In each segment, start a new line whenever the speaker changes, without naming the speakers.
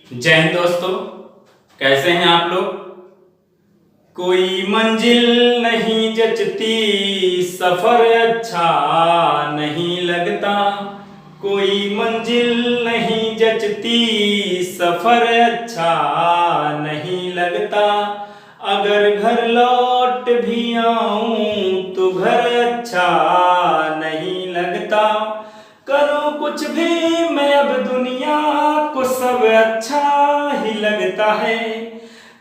जय हिंद दोस्तों, कैसे हैं आप लोग। कोई मंजिल नहीं जचती, सफर अच्छा नहीं लगता। कोई मंजिल नहीं जचती, सफर अच्छा नहीं लगता। अगर घर लौट भी आऊं तो घर अच्छा नहीं लगता। करूं कुछ भी मैं अब दुनिया को सब अच्छा ही लगता है।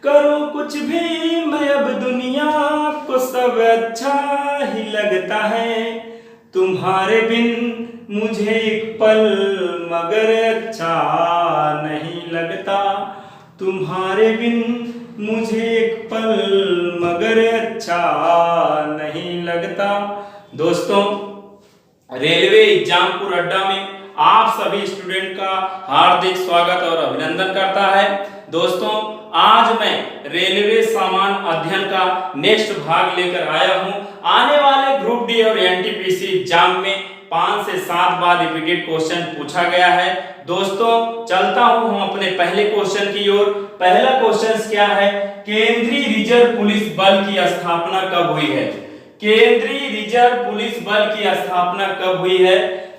करूं कुछ भी मैं अब दुनिया को सब अच्छा ही लगता है। तुम्हारे बिन मुझे एक पल मगर अच्छा नहीं लगता। तुम्हारे बिन मुझे एक पल मगर अच्छा नहीं लगता। दोस्तों, रेलवे एग्जामपुर अड्डा में आप सभी स्टूडेंट का हार्दिक स्वागत और अभिनंदन करता है। दोस्तों, आज मैं रेलवे सामान्य अध्ययन का नेक्स्ट भाग लेकर आया हूं। आने वाले ग्रुप डी और एनटीपीसी एग्जाम में 5 से 7 बार रिपीटेड क्वेश्चन पूछा गया है। दोस्तों, चलता हूं हम अपने पहले क्वेश्चन की ओर। पहला क्वेश्चन क्या है? केंद्रीय रिजर्व पुलिस बल की स्थापना कब हुई है? केंद्रीय रिजर्व पुलिस बल की स्थापना कब हुई है?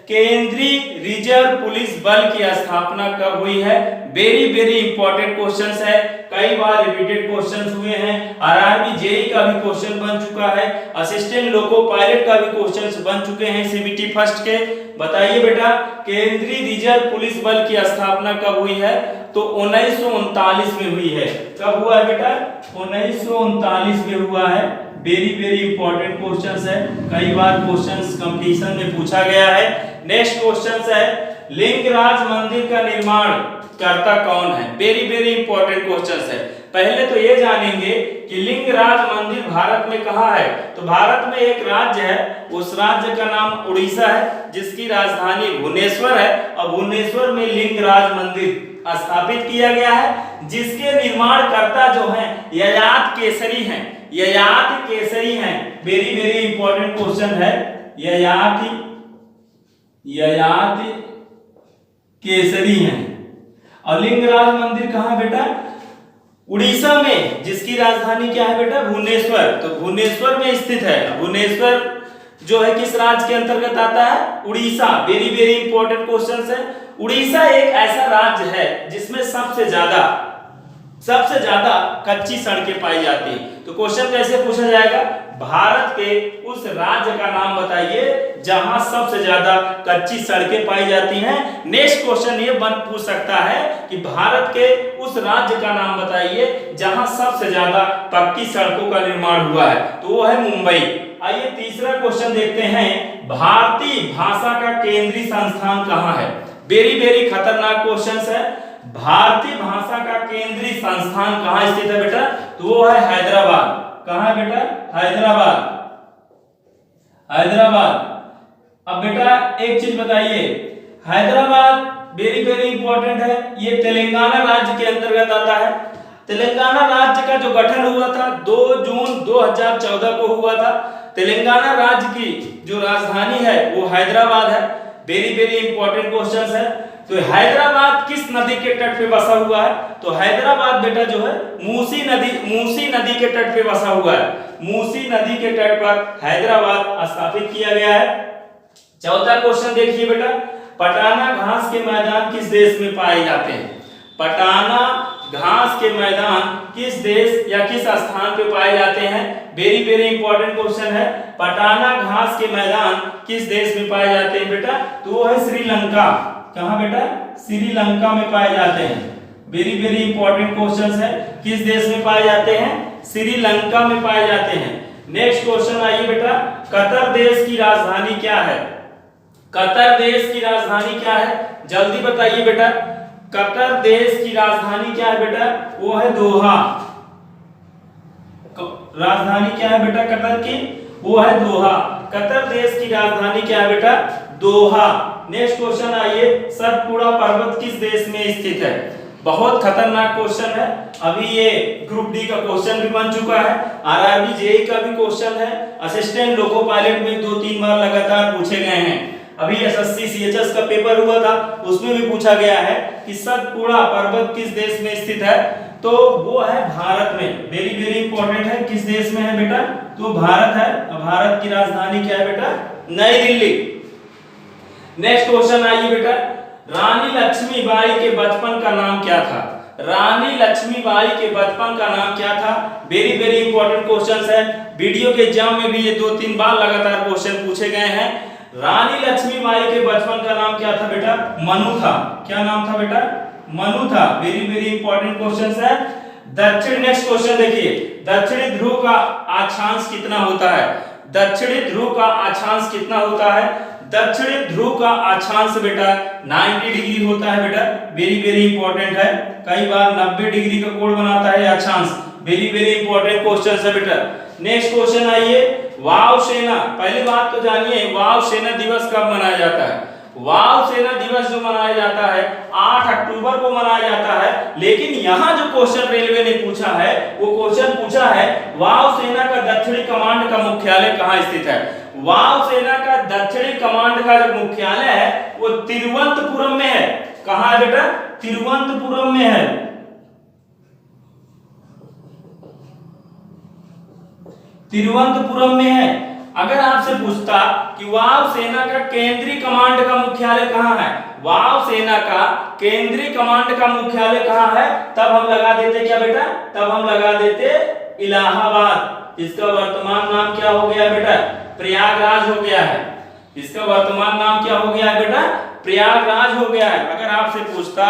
केंद्रीय रिजर्व पुलिस बल की स्थापना कब हुई है? वेरी इंपॉर्टेंट क्वेश्चंस है, कई बार रिपीटेड क्वेश्चंस हुए हैं। आरआरबी जेई का भी क्वेश्चन बन चुका है, असिस्टेंट लोको पायलट का भी क्वेश्चंस बन चुके हैं सीबीटी फर्स्ट के। बताइए बेटा, केंद्रीय रिजर्व पुलिस बल की स्थापना कब हुई है? तो 1939 में हुई है। कब हुआ है बेटा? 1939 में हुआ है। वेरी इंपॉर्टेंट क्वेश्चंस है, कई बार क्वेश्चंस कंपटीशन में पूछा गया है। नेक्स्ट क्वेश्चन है, लिंगराज मंदिर का निर्माण करता कौन है? वेरी इंपॉर्टेंट क्वेश्चन है। पहले तो ये जानेंगे कि लिंगराज मंदिर भारत में कहाँ है। तो भारत में एक राज्य है, उस राज्य का नाम उड़ीसा है, जिसकी राजधानी भुवनेश्वर है। और भुवनेश्वर में लिंगराज मंदिर स्थापित किया गया है, जिसके निर्माणकर्ता जो हैं ययाति केसरी हैं। ययाति केसरी हैं, वेरी इंपॉर्टेंट क्वेश्चन है। ययाति केसरी हैं। और लिंगराज मंदिर कहाँ बेटा? उड़ीसा में, जिसकी राजधानी क्या है बेटा? भुवनेश्वर। तो भुवनेश्वर में स्थित है। भुवनेश्वर जो है किस राज्य के अंतर्गत आता है? उड़ीसा। वेरी इंपॉर्टेंट क्वेश्चन है। उड़ीसा एक ऐसा राज्य है जिसमें सबसे ज्यादा कच्ची सड़कें पाई जाती हैं। तो क्वेश्चन कैसे पूछा जाएगा? भारत के उस राज्य का नाम बताइए जहां सबसे ज्यादा कच्ची सड़कें पाई जाती हैं। नेक्स्ट क्वेश्चन ये पूछ सकता है कि भारत के उस राज्य का नाम बताइए जहां सबसे ज्यादा पक्की सड़कों का निर्माण हुआ है। तो वो है मुंबई। आइए तीसरा क्वेश्चन देखते हैं, भारतीय भाषा का केंद्रीय संस्थान कहाँ है? वेरी खतरनाक क्वेश्चन है। भारतीय भाषा का केंद्रीय संस्थान कहाँ स्थित है बेटा? तो वो है हैदराबाद। कहाँ है बेटा? हैदराबाद। अब बेटा एक चीज बताइए, हैदराबाद वेरी इंपॉर्टेंट है। ये तेलंगाना राज्य के अंतर्गत आता है। तेलंगाना राज्य का जो गठन हुआ था 2 जून 2014 को हुआ था। तेलंगाना राज्य की जो राजधानी है वो हैदराबाद है। वेरी इंपॉर्टेंट क्वेश्चन है। तो हैदराबाद किस नदी के तट पे बसा हुआ है? तो हैदराबाद बेटा जो है मूसी नदी के तट पे बसा हुआ है। मूसी नदी के तट पर हैदराबाद स्थापित किया गया है। चौथा क्वेश्चन देखिए बेटा, पटाना घास के मैदान किस देश में पाए जाते हैं? पटाना घास के मैदान किस देश या किस स्थान पे पाए जाते हैं? वेरी इंपॉर्टेंट क्वेश्चन है। पटाना घास के मैदान किस देश में पाए जाते हैं बेटा? तो वो है श्रीलंका। कहाँ बेटा? श्रीलंका में पाए जाते हैं। वेरी इंपॉर्टेंट क्वेश्चन है। किस देश में पाए जाते हैं? श्रीलंका में पाए जाते हैं। नेक्स्ट क्वेश्चन आइए बेटा, कतर देश की राजधानी क्या है? कतर देश की राजधानी क्या है? जल्दी बताइए बेटा, कतर देश की राजधानी क्या है बेटा? वो है दोहा। राजधानी क्या है बेटा कतर की? वो है दोहा। कतर देश की राजधानी क्या है बेटा? दोहा। नेक्स्ट क्वेश्चन आइए, सतपुड़ा पर्वत किस देश में स्थित है? बहुत खतरनाक क्वेश्चन है। अभी ये ग्रुप डी का क्वेश्चन भी बन चुका है, आरआरबी जेई का भी क्वेश्चन है, असिस्टेंट लोको पायलट में 2-3 बार लगातार पूछे गए हैं। अभी एसएससी सीएचएस का पेपर हुआ था, उसमें भी पूछा गया है। कि सतपुड़ा पर्वत किस देश में स्थित है, तो वो है भारत में। वेरी वेरी इंपॉर्टेंट है, किस देश में है बेटा, तो भारत है। भारत की राजधानी क्या है बेटा, नई दिल्ली। नेक्स्ट क्वेश्चन आइए बेटा, रानी लक्ष्मीबाई के बचपन का नाम क्या था, रानी लक्ष्मीबाई के बचपन का नाम क्या था। वेरी वेरी इंपॉर्टेंट क्वेश्चंस है, वीडियो के एग्जाम में भी ये 2-3 बार लगातार क्वेश्चन पूछे गए हैं। रानी लक्ष्मीबाई के बचपन का नाम क्या था बेटा, मनु था। क्या नाम था बेटा, मनु था। वेरी वेरी इंपॉर्टेंट क्वेश्चंस है। दक्षिण, नेक्स्ट क्वेश्चन देखिए, दक्षिणी ध्रुव का अक्षांश कितना होता है, दक्षिणी ध्रुव का अक्षांश कितना होता है, दक्षिणी ध्रुव का अक्षांश बेटा 90 डिग्री होता है बेटा। वेरी वेरी इंपॉर्टेंट है, कई बार 90 डिग्री का कोण बनाता है अक्षांश। वेरी वेरी इंपॉर्टेंट क्वेश्चन है बेटा। नेक्स्ट क्वेश्चन आइए, वायुसेना, पहली बात तो जानिए वायुसेना दिवस कब मनाया जाता है। वायुसेना दिवस जो मनाया जाता है 8 अक्टूबर को मनाया जाता है, लेकिन यहाँ जो क्वेश्चन रेलवे ने पूछा है वो क्वेश्चन पूछा है वायुसेना का दक्षिणी कमांड का मुख्यालय कहाँ स्थित है। वायुसेना का दक्षिणी कमांड का जो मुख्यालय है वो तिरुवनंतपुरम में है। कहाँ है बेटा, तिरुवनंतपुरम में है। तिरुवनंतपुरम में है। अगर आपसे पूछता कि वायुसेना का केंद्रीय कमांड का मुख्यालय कहाँ है, वायुसेना का केंद्रीय कमांड का मुख्यालय कहाँ है, तब हम लगा देते क्या बेटा, तब हम लगा देते इलाहाबाद। इसका वर्तमान नाम क्या हो गया बेटा, प्रयागराज हो गया है। इसका वर्तमान नाम क्या हो गया है बेटा, प्रयागराज हो गया है। अगर आपसे पूछता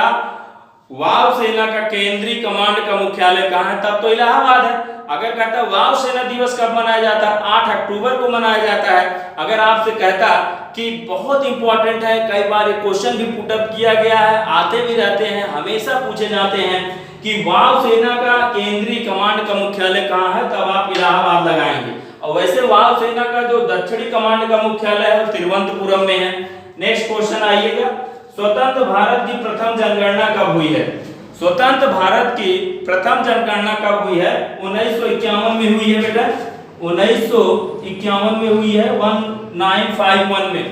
वायुसेना का केंद्रीय कमांड का मुख्यालय कहाँ है, तब तो इलाहाबाद है। अगर कहता वायुसेना दिवस कब मनाया जाता है, 8 अक्टूबर को मनाया जाता है। अगर आपसे कहता कि बहुत इंपॉर्टेंट है, कई बार ये क्वेश्चन भी पुटअप किया गया है, आते भी रहते हैं, हमेशा पूछे जाते हैं कि वायुसेना का केंद्रीय कमांड का मुख्यालय कहाँ है, तब आप इलाहाबाद लगाएंगे। और वैसे वायुसेना का जो दक्षिणी कमांड का मुख्यालय है वो तिरुवनंतपुरम में है। नेक्स्ट क्वेश्चन आइएगा, स्वतंत्र भारत की प्रथम जनगणना कब हुई है, स्वतंत्र भारत की प्रथम जनगणना कब हुई है, 1951 में हुई है बेटा। 1951 में हुई है, 1951 में,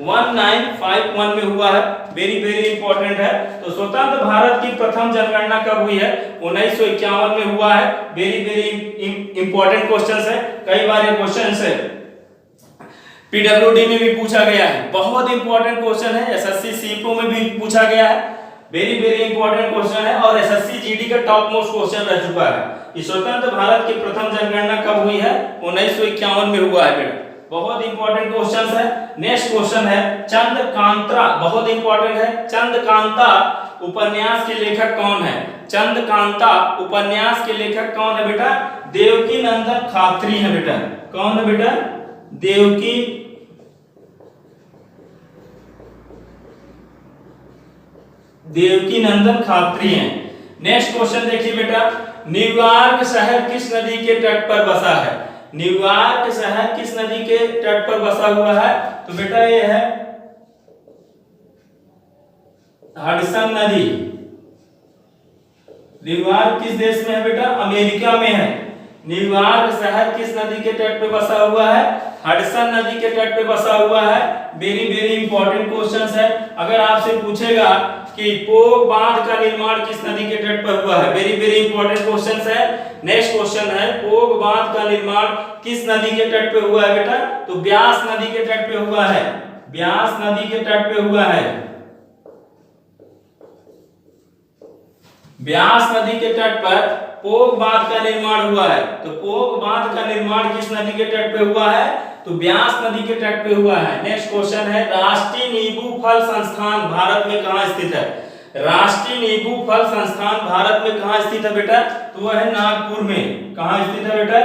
1951 में हुआ है। वेरी वेरी इंपॉर्टेंट है। तो स्वतंत्र भारत की प्रथम जनगणना कब हुई है, 1951 में हुआ है। वेरी वेरी इंपॉर्टेंट क्वेश्चन है, कई बार ये क्वेश्चन है पीडब्ल्यूडी में भी पूछा गया है। बहुत इंपॉर्टेंट क्वेश्चन है, एसएससी सीपीओ में भी पूछा गया है। वेरी वेरी इंपॉर्टेंट क्वेश्चन है और एसएससी जीडी का टॉप मोस्ट क्वेश्चन रह चुका है कि स्वतंत्र भारत की प्रथम जनगणना कब हुई है, 1951 में हुआ है बेटा। बहुत इंपॉर्टेंट क्वेश्चन है। नेक्स्ट क्वेश्चन है चंद्रकांता, बहुत इंपॉर्टेंट है। चंद्रकांता उपन्यास के लेखक कौन है, चंद्रकांता उपन्यास के लेखक कौन है बेटा, देवकी नंदन खात्री है बेटा। कौन है बेटा, देवकी नंदन खात्री हैं। नेक्स्ट क्वेश्चन देखिए बेटा, न्यूयॉर्क शहर किस नदी के तट पर बसा है, न्यूयॉर्क शहर किस नदी के तट पर बसा हुआ है, तो बेटा ये है हडसन नदी। न्यूयॉर्क किस देश में है बेटा, अमेरिका में है। न्यूयॉर्क शहर किस नदी के तट पे बसा हुआ है, हडसन नदी के तट पे बसा हुआ है। वेरी वेरी इंपॉर्टेंट क्वेश्चन है। अगर आपसे पूछेगा कि पोग बांध का निर्माण किस नदी के तट पर हुआ है, वेरी वेरी इंपॉर्टेंट क्वेश्चन है। नेक्स्ट क्वेश्चन है पोग बांध का निर्माण किस नदी के तट पे हुआ है बेटा, तो ब्यास नदी के तट पे हुआ है, ब्यास नदी के तट पे हुआ है। ब्यास नदी के तट पर पोग बांध का निर्माण हुआ है। तो पोग बांध का निर्माण किस नदी के तट पे हुआ है, तो ब्यास नदी के तट पे हुआ है। नेक्स्ट क्वेश्चन है राष्ट्रीय नींबू फल संस्थान भारत में कहाँ स्थित है, राष्ट्रीय नींबू फल संस्थान भारत में कहाँ स्थित है बेटा, तो वह है नागपुर में। कहाँ स्थित है बेटा,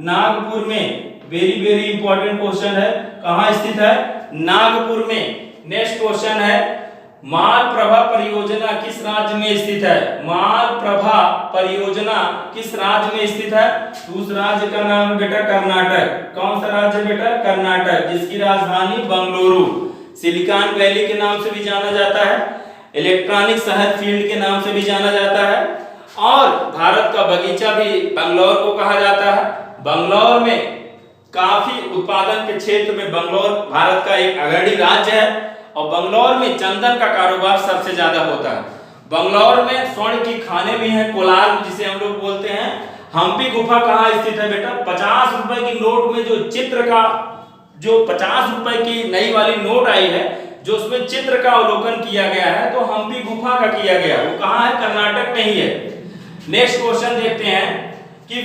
नागपुर में। वेरी वेरी इंपॉर्टेंट क्वेश्चन है, कहाँ स्थित है, नागपुर में। नेक्स्ट क्वेश्चन है मालप्रभा परियोजना किस राज्य में स्थित है, मालप्रभा परियोजना किस राज्य में स्थित है, तो उस राज्य का नाम बेटा कर्नाटक। कौन सा राज्य बेटा, कर्नाटक, जिसकी राजधानी बंगलुरु, सिलिकॉन वैली के नाम से भी जाना जाता है, इलेक्ट्रॉनिक शहर फील्ड के नाम से भी जाना जाता है, और भारत का बगीचा भी बंगलौर को कहा जाता है। बंगलौर में काफी उत्पादन के क्षेत्र में बंगलौर भारत का एक अग्रणी राज्य है और बंगलौर में चंदन का कारोबार सबसे ज्यादा होता है। बंगलौर में स्वर्ण की खाने भी हैं, कोलार जिसे हम लोग बोलते हैं। हम्पी गुफा कहाँ स्थित है बेटा? 50 रुपए की नोट में जो चित्र का, जो 50 रुपए की नई वाली नोट आई है, जो उसमें चित्र का अवलोकन किया गया है, तो हम्पी गुफा का किया गया, वो कहाँ है? कर्नाटक में ही है। नेक्स्ट क्वेश्चन देखते हैं कि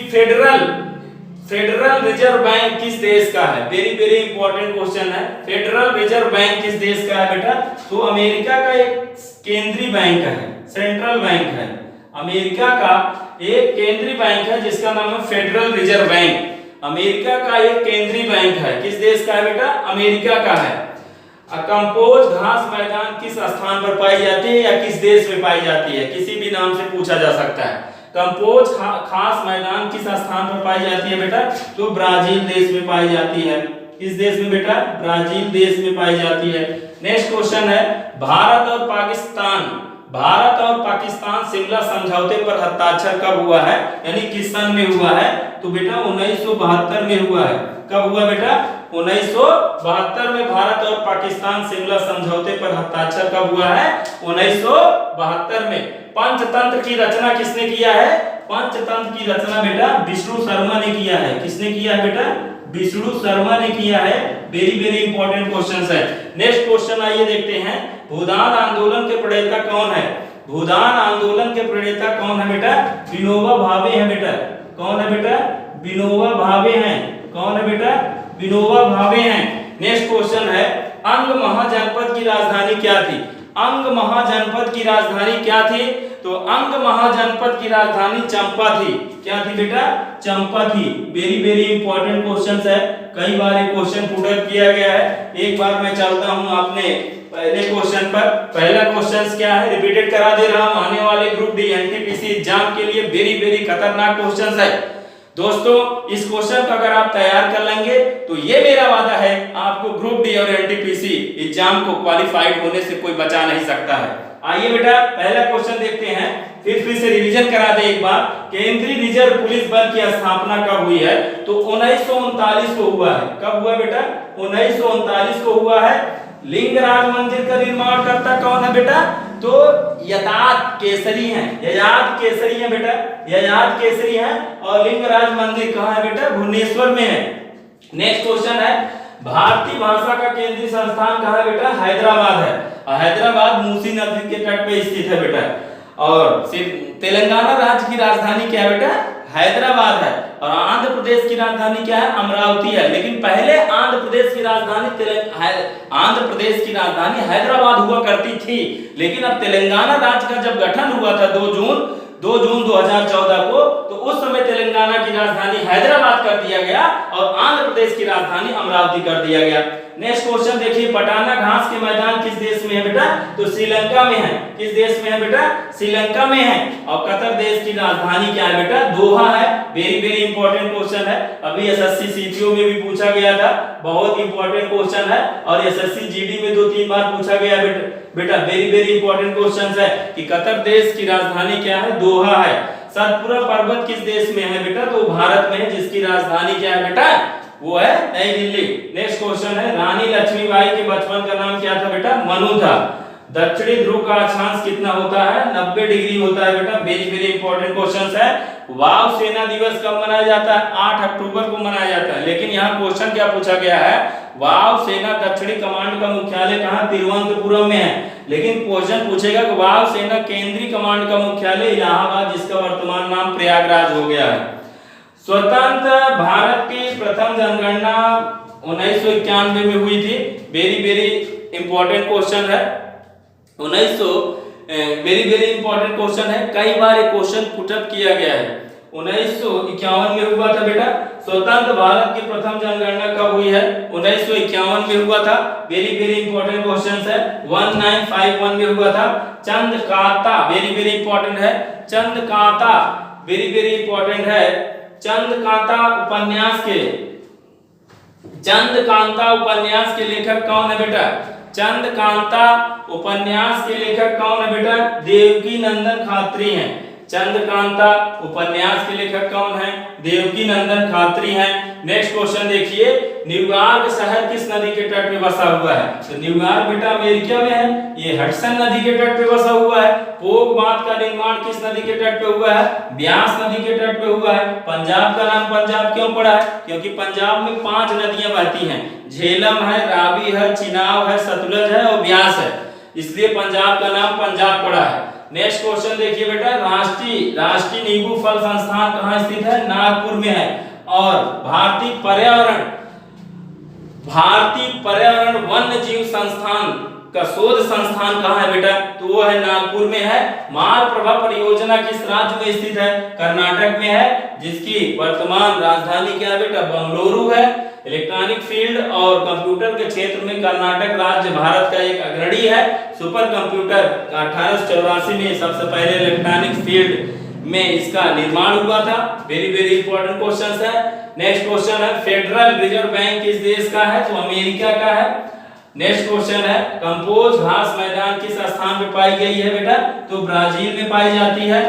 फेडरल रिजर्व बैंक किस देश का है? वेरी वेरी इंपॉर्टेंट क्वेश्चन है। फेडरल रिजर्व बैंक किस देश का है बेटा? तो अमेरिका का एक केंद्रीय बैंक है, सेंट्रल बैंक है। अमेरिका का एक केंद्रीय बैंक है जिसका नाम है फेडरल रिजर्व बैंक। अमेरिका का एक केंद्रीय बैंक है, किस देश का है बेटा? अमेरिका का है। कंपोज घास मैदान किस स्थान पर पाई जाती है या किस देश में पाई जाती है? किसी भी नाम से पूछा जा सकता है। कंपोज घास मैदान किस स्थान पर पाई जाती है बेटा? तो ब्राजील देश में पाई जाती है। किस देश में बेटा? ब्राजील देश में पाई जाती है। नेक्स्ट क्वेश्चन है, भारत और पाकिस्तान शिमला समझौते पर हस्ताक्षर कब हुआ है, यानी किस सन में हुआ है? तो बेटा 1972 में हुआ है। कब हुआ बेटा? 1972 में भारत और पाकिस्तान शिमला समझौते पर हस्ताक्षर कब हुआ है? 1972 में। पंचतंत्र की रचना किसने किया है? पंचतंत्र की रचना बेटा विष्णु शर्मा ने किया है। किसने किया है बेटा? विष्णु शर्मा ने किया है। वेरी वेरी इंपॉर्टेंट क्वेश्चंस है। नेक्स्ट क्वेश्चन आइए देखते हैं, भूदान आंदोलन के प्रणेता कौन है? भूदान आंदोलन के प्रणेता कौन है बेटा? विनोबा भावे हैं बेटा। कौन है बेटा? विनोबा भावे हैं। कौन है बेटा? विनोबा भावे हैं। नेक्स्ट क्वेश्चन है, अंग महाजनपद की राजधानी क्या थी? अंग महाजनपद की राजधानी क्या थी? तो अंग महाजनपद की राजधानी चंपा थी। क्या थी बेटा? चंपा थी। वेरी वेरी इंपॉर्टेंट क्वेश्चंस है, कई बार ये क्वेश्चन पुट अप किया गया है। एक बार मैं चलता हूं अपने पहले क्वेश्चन पर। पहला क्वेश्चन क्या है, रिपीटेड करा दे रहा हूं, आने वाले ग्रुप डी एनटीपीसी एग्जाम के लिए वेरी वेरी खतरनाक क्वेश्चन है दोस्तों। इस क्वेश्चन को अगर आप तैयार कर लेंगे तो ये मेरा वादा है, आपको ग्रुप डी और एनटीपीसी एग्जाम को क्वालिफाइड होने से कोई बचा नहीं सकता है। आइए बेटा पहला क्वेश्चन देखते हैं, फिर से रिवीजन करा दे एक बार। केंद्रीय रिजर्व पुलिस बल की स्थापना कब हुई है? तो 1939 को हुआ है। कब हुआ बेटा? 1939 को हुआ है। लिंगराज मंदिर का निर्माण करता कौन है बेटा? तो ययाति केसरी हैं। ययाति केसरी हैं बेटा, ययाति केसरी हैं। और लिंगराज मंदिर कहाँ है बेटा? भुवनेश्वर में है। नेक्स्ट क्वेश्चन है, भारतीय भाषा का केंद्रीय संस्थान कहाँ है बेटा? हैदराबाद है। हैदराबाद मूसी नदी के तट पे स्थित है बेटा। और तेलंगाना राज्य की राजधानी क्या है बेटा? हैदराबाद है। और आंध्र प्रदेश की राजधानी क्या है? अमरावती है। लेकिन पहले आंध्र प्रदेश की राजधानी हैदराबाद हुआ करती थी, लेकिन अब तेलंगाना राज्य का जब गठन हुआ था 2 जून 2014 को, तो उस समय तेलंगाना की राजधानी हैदराबाद कर दिया गया और आंध्र प्रदेश की राजधानी अमरावती कर दिया गया। नेक्स्ट क्वेश्चन देखिए, पटाना घास के मैदान किस देश में है बेटा? तो श्रीलंका में है। किस देश में है बेटा? श्रीलंका में है। और कतर देश की राजधानी क्या है बेटा? दोहा है। वेरी वेरी इंपॉर्टेंट क्वेश्चन है, अभी एसएससी सीटीओ में भी पूछा गया था, बहुत इंपॉर्टेंट क्वेश्चन है। और एसएससी जीडी में 2-3 बार पूछा गया बेटा। वेरी वेरी इंपॉर्टेंट क्वेश्चन है कि कतर देश की राजधानी क्या है? दोहा है। सतपुरा पर्वत किस देश में है बेटा? तो भारत में है, जिसकी राजधानी क्या है बेटा? वो है नई दिल्ली। नेक्स्ट क्वेश्चन है, रानी लक्ष्मीबाई के बचपन का नाम क्या था बेटा? मनु था। दक्षिणी ध्रुव का अक्षांश कितना होता है? 90 डिग्री होता है बेटा। वेरी वेरी इंपॉर्टेंट क्वेश्चन है। वायु सेना दिवस कब मनाया जाता है? 8 अक्टूबर को मनाया जाता है। लेकिन यहाँ क्वेश्चन क्या पूछा गया है? वायु सेना दक्षिणी कमांड का मुख्यालय कहाँ? तिरुवनंतपुरम में है। लेकिन क्वेश्चन पूछेगा कि वायु सेना केंद्रीय कमांड का मुख्यालय इलाहाबाद, जिसका वर्तमान नाम प्रयागराज हो गया है। स्वतंत्र भारत की प्रथम जनगणना 1991 में हुई थी। वेरी वेरी इंपॉर्टेंट क्वेश्चन है। वेरी वेरी इंपॉर्टेंट क्वेश्चन है, कई बार ये क्वेश्चन पुट अप किया गया है। 1951 में हुआ था बेटा। स्वतंत्र भारत की प्रथम जनगणना कब हुई है? 1951 में हुआ था। वेरी वेरी इंपॉर्टेंट क्वेश्चन है। 1951 में हुआ था। चंद्रकांता वेरी वेरी इंपॉर्टेंट है। चंद्रकांता वेरी वेरी इंपॉर्टेंट है। चंद्रकांता उपन्यास के लेखक कौन है बेटा? चंद्रकांता उपन्यास के लेखक कौन है बेटा? देवकी नंदन खात्री हैं। चंद्रकांता उपन्यास के लेखक कौन है? देवकी नंदन खात्री हैं। नेक्स्ट क्वेश्चन देखिए, न्यूयॉर्क शहर किस नदी के तट पे बसा हुआ है? तो न्यूयॉर्क बेटा अमेरिका में है, ये हडसन नदी के तट पे बसा हुआ है। पोग बांध का निर्माण किस नदी के तट पे हुआ है? ब्यास नदी के तट पे हुआ है। पंजाब का नाम पंजाब क्यों पड़ा है? क्योंकि पंजाब में 5 नदियां बहती हैं, झेलम है, रावी है, चिनाब है, सतलुज है और ब्यास है, इसलिए पंजाब का नाम पंजाब पड़ा है। नेक्स्ट क्वेश्चन देखिए बेटा, राष्ट्रीय नींबू फल संस्थान कहाँ स्थित है? नागपुर में है। और भारतीय पर्यावरण वन्य जीव संस्थान का शोध संस्थान कहाँ है बेटा? तो वो है नागपुर में है। मालप्रभा परियोजना किस राज्य में स्थित है? कर्नाटक में है, जिसकी वर्तमान राजधानी क्या है बेटा? बंगलुरु है। इलेक्ट्रॉनिक फील्ड और कंप्यूटर के क्षेत्र में कर्नाटक राज्य भारत का एक अग्रणी है। सुपर कंप्यूटर 1884 में सबसे पहले इलेक्ट्रॉनिक फील्ड में इसका निर्माण हुआ था। वेरी इंपॉर्टेंट क्वेश्चन है। नेक्स्ट क्वेश्चन है, फेडरल रिजर्व बैंक किस देश का है? तो अमेरिका का है। नेक्स्ट क्वेश्चन है, कंपोज घास मैदान किस स्थान पे पाई गई है बेटा? तो ब्राजील में पाई जाती है।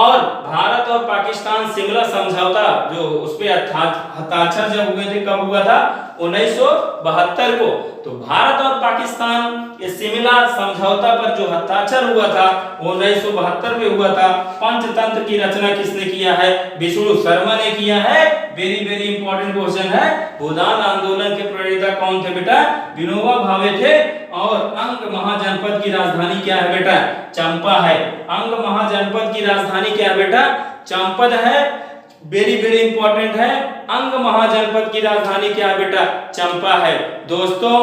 और भारत और पाकिस्तान शिमला समझौता जो उस पे हस्ताक्षर जब हुए थे, कब हुआ था? 1972 को। तो भारत और पाकिस्तान के शिमला समझौता पर जो हस्ताक्षर हुआ था वो 1972 में हुआ था। पंचतंत्र की रचना किसने किया है? विष्णु शर्मा ने किया है। वेरी इंपॉर्टेंट क्वेश्चन है। भूदान आंदोलन के प्रणेता कौन थे बेटा? विनोबा भावे थे। और अंग महाजनपद की राजधानी क्या है बेटा? चंपा है। अंग महाजनपद की राजधानी क्या है बेटा? चंपद है। वेरी इंपॉर्टेंट है। अंग महाजनपद की राजधानी क्या है बेटा? चंपा है। दोस्तों,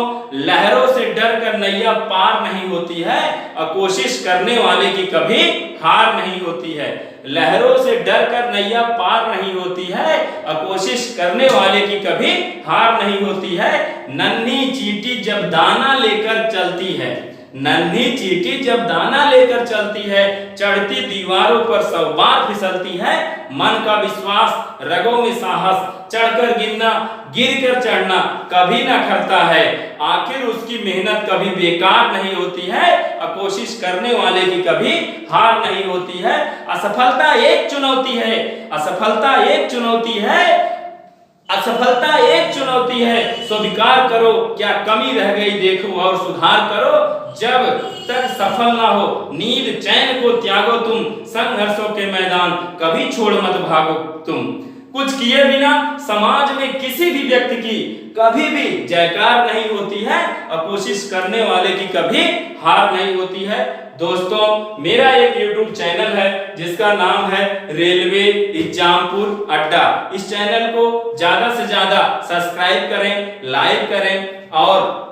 लहरों से डर कर नैया पार नहीं होती है और कोशिश करने वाले की कभी हार नहीं होती है। लहरों से डर कर नैया पार नहीं होती है और कोशिश करने वाले की कभी हार नहीं होती है। नन्ही चींटी जब दाना लेकर चलती है, नन्ही चींटी जब दाना लेकर चलती है, चढ़ती दीवारों पर 100 बार फिसलती है। मन का विश्वास, रगों में साहस, चढ़कर गिरना, गिरकर चढ़ना कभी ना करता है। आखिर उसकी मेहनत कभी बेकार नहीं होती है और कोशिश करने वाले की कभी हार नहीं होती है। असफलता एक चुनौती है, असफलता एक चुनौती है, असफलता एक चुनौती है। स्वीकार करो क्या कमी रह गई देखो और सुधार करो। जब तक सफल ना हो नींद चैन को त्यागो तुम, संघर्षों के मैदान कभी छोड़ मत भागो तुम। कुछ किए बिना समाज में किसी भी व्यक्ति की कभी भी जयकार नहीं होती है और कोशिश करने वाले की कभी हार नहीं होती है। दोस्तों, मेरा एक YouTube चैनल है जिसका नाम है रेलवे एग्जामपुर अड्डा। इस चैनल को ज्यादा से ज्यादा सब्सक्राइब करें, लाइक करें और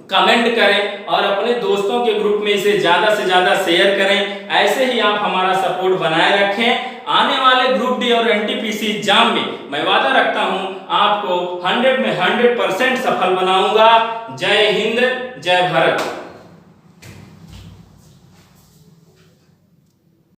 कमेंट करें और अपने दोस्तों के ग्रुप में इसे ज्यादा से ज्यादा शेयर करें। ऐसे ही आप हमारा सपोर्ट बनाए रखें। आने वाले ग्रुप डी और एनटीपीसी एग्जाम में मैं वादा रखता हूं आपको 100 में 100% सफल बनाऊंगा। जय हिंद, जय भारत।